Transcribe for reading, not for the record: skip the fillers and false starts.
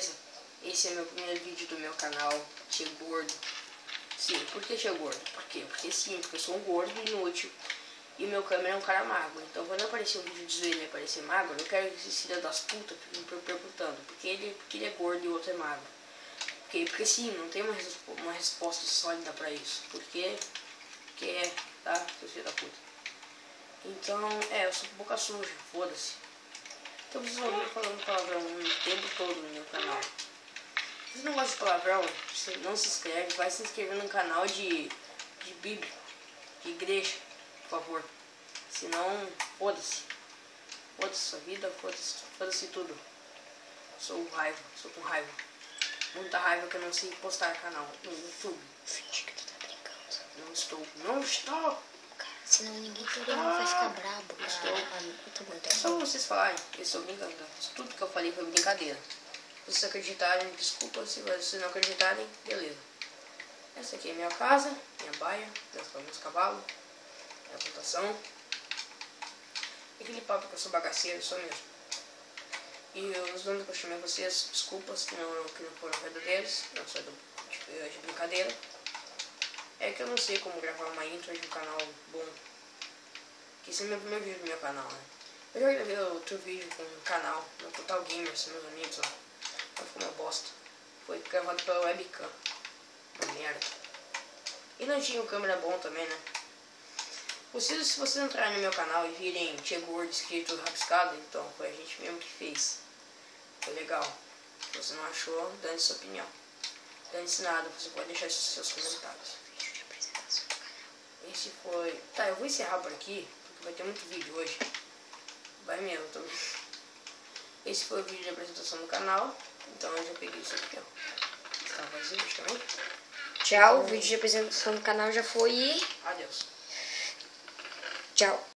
beleza? Esse é meu primeiro vídeo do meu canal, Tio Gordo. Sim, por que Tio Gordo? Por quê? Porque sim, porque eu sou um gordo inútil e meu câmera é um cara magro. Então quando aparecer um vídeo de zoeira e aparecer magro, eu quero que esses filhos das putas fiquem perguntando porque ele é gordo e o outro é magro. Porque sim, não tem uma resposta sólida pra isso. Porque é, tá? Seus filhos da puta. Então, eu sou boca suja, foda-se. Então vocês vão ouvir falando palavrão o tempo todo no meu canal. Se você não gosta de palavrão, você não se inscreve, vai se inscrever no canal de bíblico, de igreja, por favor. Senão, foda-se. Foda-se sua vida, foda-se tudo. Sou com raiva. Muita raiva que eu não sei postar canal no YouTube. Finge que tu tá brincando. Não estou. Cara, senão ninguém vai ficar brabo, cara. Estou. Tá bom, Só vocês falarem, eu estou brincando. Tudo que eu falei foi brincadeira. Se vocês acreditarem, desculpa. Se vocês não acreditarem, beleza. Essa aqui é minha casa, minha baia, meus cavalos, minha plantação. E aquele papo que eu sou bagaceiro, sou mesmo. E os nomes que eu chamei vocês, desculpas que não foram verdadeiros, não sou de brincadeira. É que eu não sei como gravar uma intro de um canal bom. Que esse é meu primeiro vídeo do meu canal, né? Eu já gravei outro vídeo com um canal, no Total Gamers, meus amigos lá. Mas ficou uma bosta. Foi gravado pela webcam. Uma merda. E não tinha um câmera bom também, né? Se vocês entrarem no meu canal e virem Tio Gordo escrito rabiscado, então foi a gente mesmo que fez. Foi legal. Se você não achou, dane sua opinião. Dane-se nada, você pode deixar seus comentários. Esse foi... Tá, eu vou encerrar por aqui, porque vai ter muito vídeo hoje. Vai mesmo também. Esse foi o vídeo de apresentação do canal. Então eu já peguei isso aqui, ó. Está vazio também. Tchau, o vídeo de apresentação do canal já foi e... Adeus. Tchau.